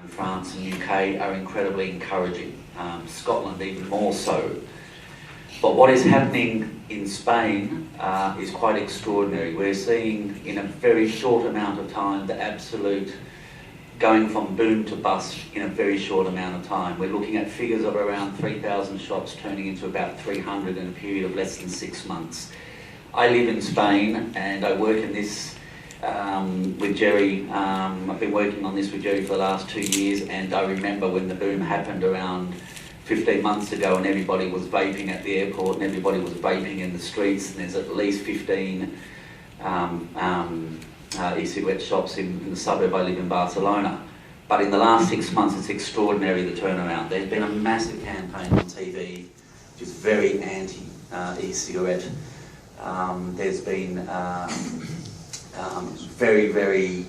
France and UK are incredibly encouraging, Scotland even more so. But what is happening in Spain is quite extraordinary. We're seeing in a very short amount of time the absolute going from boom to bust in a very short amount of time. We're looking at figures of around 3,000 shops turning into about 300 in a period of less than 6 months. I live in Spain and I work in this with Jerry. I've been working on this with Jerry for the last 2 years, and I remember when the boom happened around 15 months ago and everybody was vaping at the airport and everybody was vaping in the streets, and there's at least 15 e-cigarette shops in the suburb I live in, Barcelona. But in the last 6 months it's extraordinary, the turnaround. There's been a massive campaign on TV which is very anti e-cigarette. There's been very, very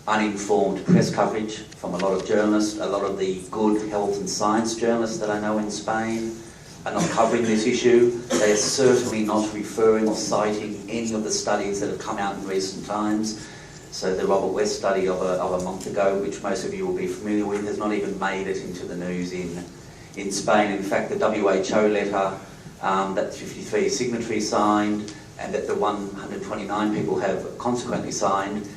uninformed press coverage from a lot of journalists. A lot of the good health and science journalists that I know in Spain are not covering this issue. They are certainly not referring or citing any of the studies that have come out in recent times. So the Robert West study of a month ago, which most of you will be familiar with, has not even made it into the news in Spain. In fact, the WHO letter that 53 signatories signed and that the 129 people have consequently signed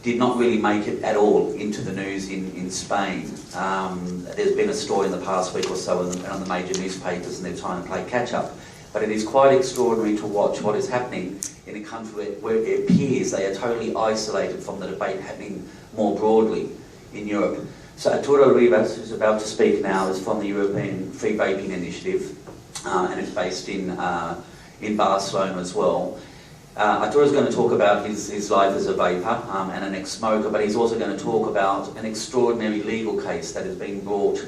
did not really make it at all into the news in Spain. There's been a story in the past week or so on the major newspapers, and they're trying to play catch up. But it is quite extraordinary to watch what is happening in a country where it appears they are totally isolated from the debate happening more broadly in Europe. So Arturo Rivas, who's about to speak now, is from the European Free Vaping Initiative, and is based in Barcelona as well. Arturo's going to talk about his life as a vapor and an ex-smoker, but he's also going to talk about an extraordinary legal case that has been brought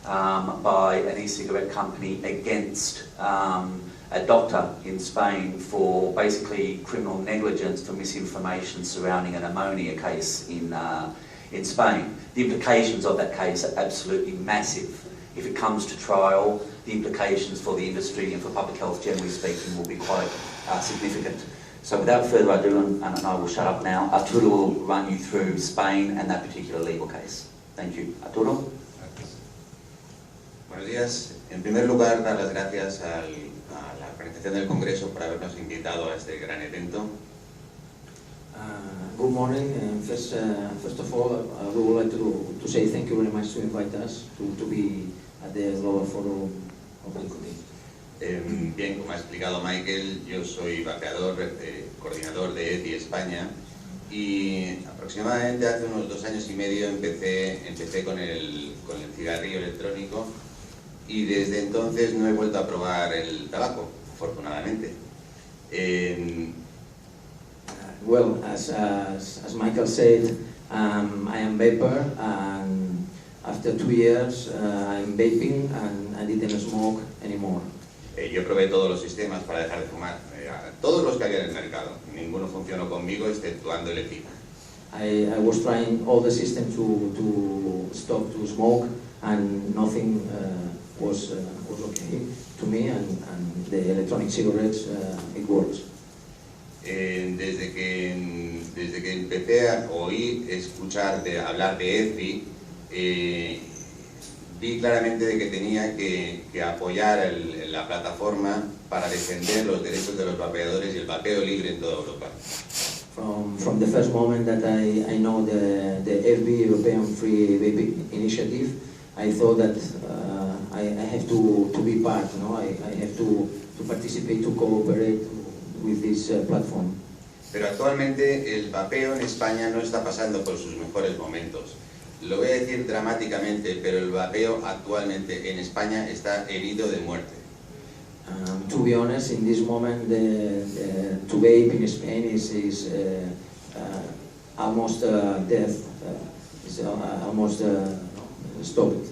by an e-cigarette company against a doctor in Spain for basically criminal negligence for misinformation surrounding an ammonia case in Spain. The implications of that case are absolutely massive. If it comes to trial, the implications for the industry and for public health generally speaking will be quite significant. So without further ado, and I will shut up now, Arturo will run you through Spain and that particular legal case. Thank you. Arturo? Buenos días. En primer lugar, dar las gracias a la organización del Congreso por habernos invitado a este gran evento. Good morning. First of all, we would like to say thank you very much to invite us to be at the Global Forum of Nicotine. Bien, como ha explicado Michael, yo soy vapeador, coordinador de ecig España, y aproximadamente hace unos 2 años y medio empecé con el cigarrillo electrónico, y desde entonces no he vuelto a probar el tabaco, afortunadamente. Well, as Michael said, I am vapor, and after 2 years I'm vaping and I didn't smoke anymore. Yo probé todos los sistemas para dejar de fumar, todos los que había en el mercado. Ninguno funcionó conmigo, exceptuando el ecig. I was trying all the systems to stop to smoke, and nothing was okay to me, and the electronic cigarettes, it works. Desde que empecé a escuchar hablar de ecig, vi claramente de que tenía que apoyar la plataforma para defender los derechos de los vapeadores y el vapeo libre en toda Europa. From the first moment that I know the FB, European Free Vaping Initiative, I thought that I have to be part, I have to participate, to cooperate with this platform. Pero actualmente el vapeo en España no está pasando por sus mejores momentos. Lo voy a decir dramáticamente, pero el vapeo actualmente en España está herido de muerte. To be honest, in this moment, to vape in Spain is almost death. It's almost stopped.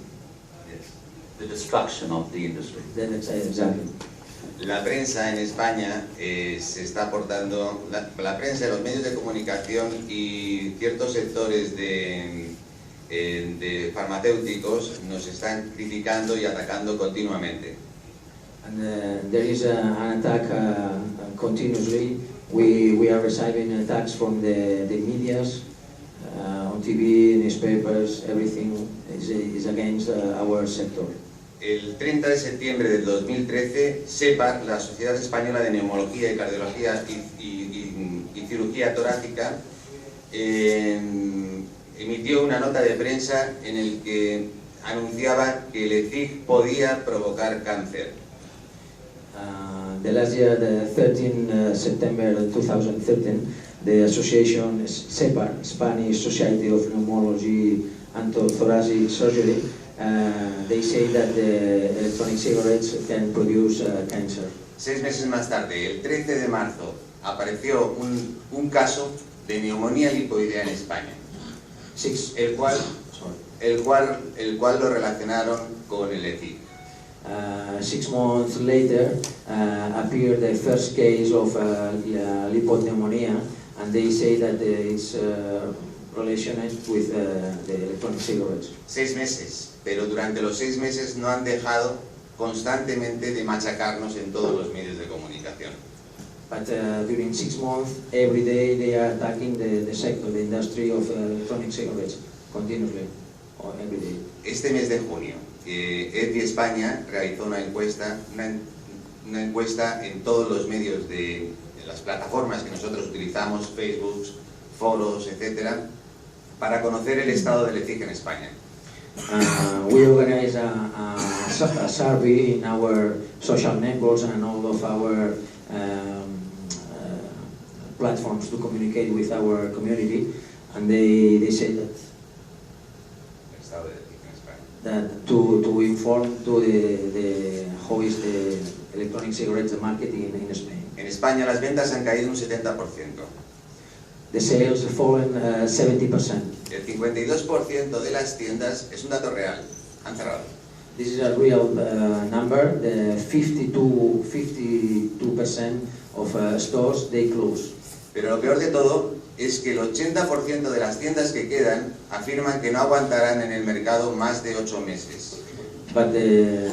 Yes. The destruction of the industry. Exactly. La prensa en España se está portando, la prensa, los medios de comunicación y ciertos sectores de farmacéuticos nos están criticando y atacando continuamente. And there is an attack continuously. We are receiving attacks from the medias, On TV, newspapers, everything is against our sector. El 30 de septiembre del 2013, SEPAR, la Sociedad Española de Neumología y Cardiología y Cirugía Torácica, emitió una nota de prensa en el que anunciaba que el ecig podía provocar cáncer. The last year, the 13 September 2013, the association SEPAR, Spanish Society of Pneumology and Thoracic Surgery, they say that the electronic cigarettes can produce cancer. 6 meses más tarde, el 13 de marzo, apareció un caso de neumonía lipoidea en España, el cual lo relacionaron con el ecig. 6 months later, appeared the first case of lipopneumonia, and they say that it's related with the electronic cigarettes. 6 meses, pero durante los 6 meses no han dejado constantemente de machacarnos en todos los medios de comunicación. But during 6 months, every day they are attacking the sector, the industry of electronic cigarettes, continuously, or every day. Este mes de junio, ecig España realizó una encuesta en todos los medios en las plataformas que nosotros utilizamos, Facebook, foros, etcétera, para conocer el estado del ecig en España. We organize a survey in our social networks and all of our platforms to communicate with our community, and they say that to inform to the how is the electronic cigarettes market in Spain. En España las ventas han caído un 70%. The sales have fallen 70%. El 52% de las tiendas es un dato real, han cerrado. This is a real number. The 52% of stores they close. Pero lo peor de todo es que el 80% de las tiendas que quedan afirman que no aguantarán en el mercado más de 8 meses. But the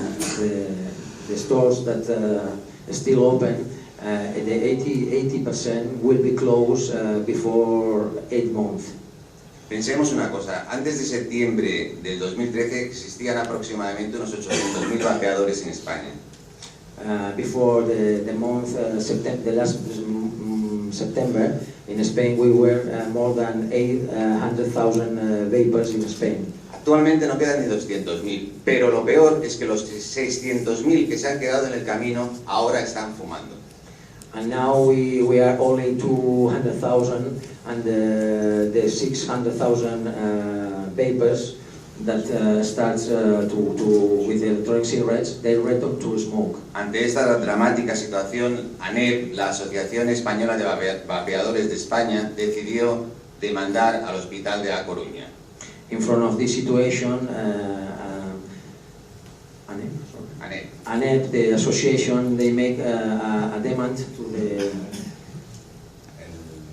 stores that still open, the 80% will be closed before 8 months. Pensemos una cosa, antes de septiembre del 2013 existían aproximadamente unos 800.000 vapeadores en España. Before the month September, the last September, in Spain we were more than 800,000 vapers in Spain. Actualmente no quedan ni 200.000, pero lo peor es que los 600.000 que se han quedado en el camino ahora están fumando. And now we are only 200,000, and the 600,000 vapers that starts with electronic cigarettes, they return to smoke. Ante esta dramática situación, ANEP, la Asociación Española de Vapeadores de España, decidió demandar al Hospital de A Coruña. In front of this situation, ANEP, the association, they make a demand to the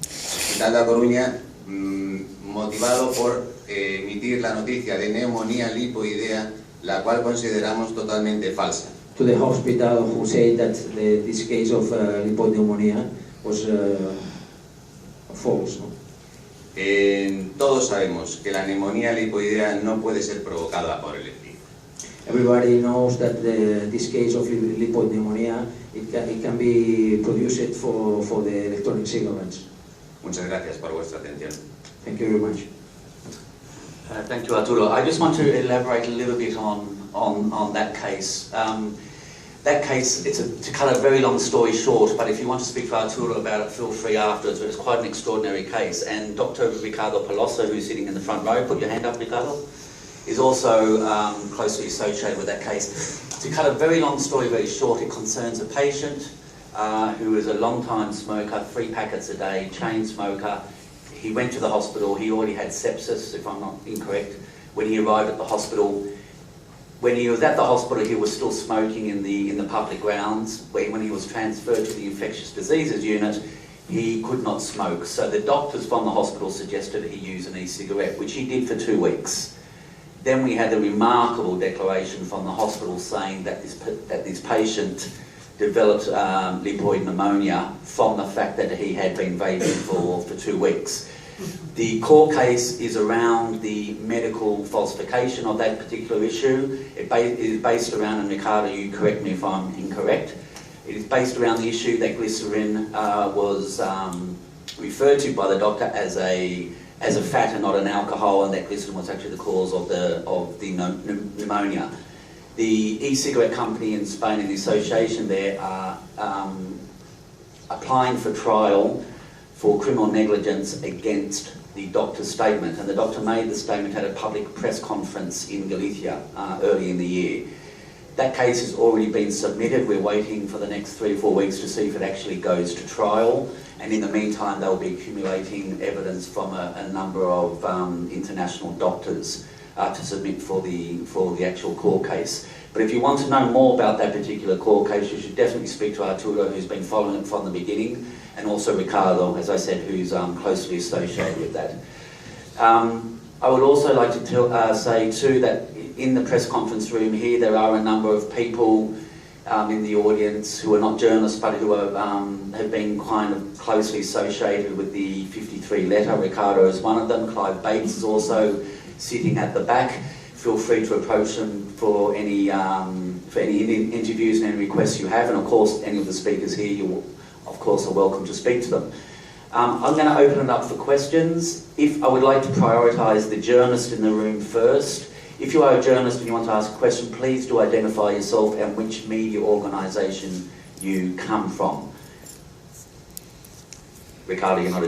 Hospital de A Coruña, motivado por emitir la noticia de neumonía lipoidea, la cual consideramos totalmente falsa. To the hospital who said that this case of lipopneumonia was false. No? Todos sabemos que la neumonía lipoidea no puede ser provocada por el ecig. Everybody knows that this case of lipopneumonia, it can be produced for the electronic cigarettes. Muchas gracias por vuestra atención. Thank you very much. Thank you, Arturo. I just want to elaborate a little bit on that case. That case, to cut a very long story short, but if you want to speak to Arturo about it, feel free afterwards, but it's quite an extraordinary case. And Dr. Ricardo Peloso, who's sitting in the front row, put your hand up, Ricardo, is also closely associated with that case. To cut a very long story very short, it concerns a patient who is a long-time smoker, 3 packets a day, chain smoker. He went to the hospital, he already had sepsis, if I'm not incorrect, when he arrived at the hospital. When he was at the hospital, he was still smoking in the public grounds. When he was transferred to the infectious diseases unit, he could not smoke. So the doctors from the hospital suggested he use an e-cigarette, which he did for 2 weeks. Then we had the remarkable declaration from the hospital saying that this patient developed lipoid pneumonia from the fact that he had been vaping for 2 weeks. The court case is around the medical falsification of that particular issue. It is based around, and Ricardo, you correct me if I'm incorrect, it is based around the issue that glycerin was referred to by the doctor as a fat and not an alcohol, and that glycerin was actually the cause of the pneumonia. The e-cigarette company in Spain and the association there are applying for trial for criminal negligence against the doctor's statement, and the doctor made the statement at a public press conference in Galicia early in the year. That case has already been submitted. We're waiting for the next 3 or 4 weeks to see if it actually goes to trial, and in the meantime they'll be accumulating evidence from a number of international doctors to submit for the actual court case. But if you want to know more about that particular court case, you should definitely speak to Arturo, who's been following it from the beginning, and also Ricardo, as I said, who's closely associated with that. I would also like to say too that in the press conference room here there are a number of people in the audience who are not journalists but who have been kind of closely associated with the 53 letter. Ricardo is one of them. Clive Bates is also sitting at the back. Feel free to approach them for any interviews and any requests you have, and of course any of the speakers here, you of course are welcome to speak to them. I'm going to open it up for questions. I would like to prioritise the journalist in the room first. If you are a journalist and you want to ask a question, please do identify yourself and which media organisation you come from. Ricardo, you're not a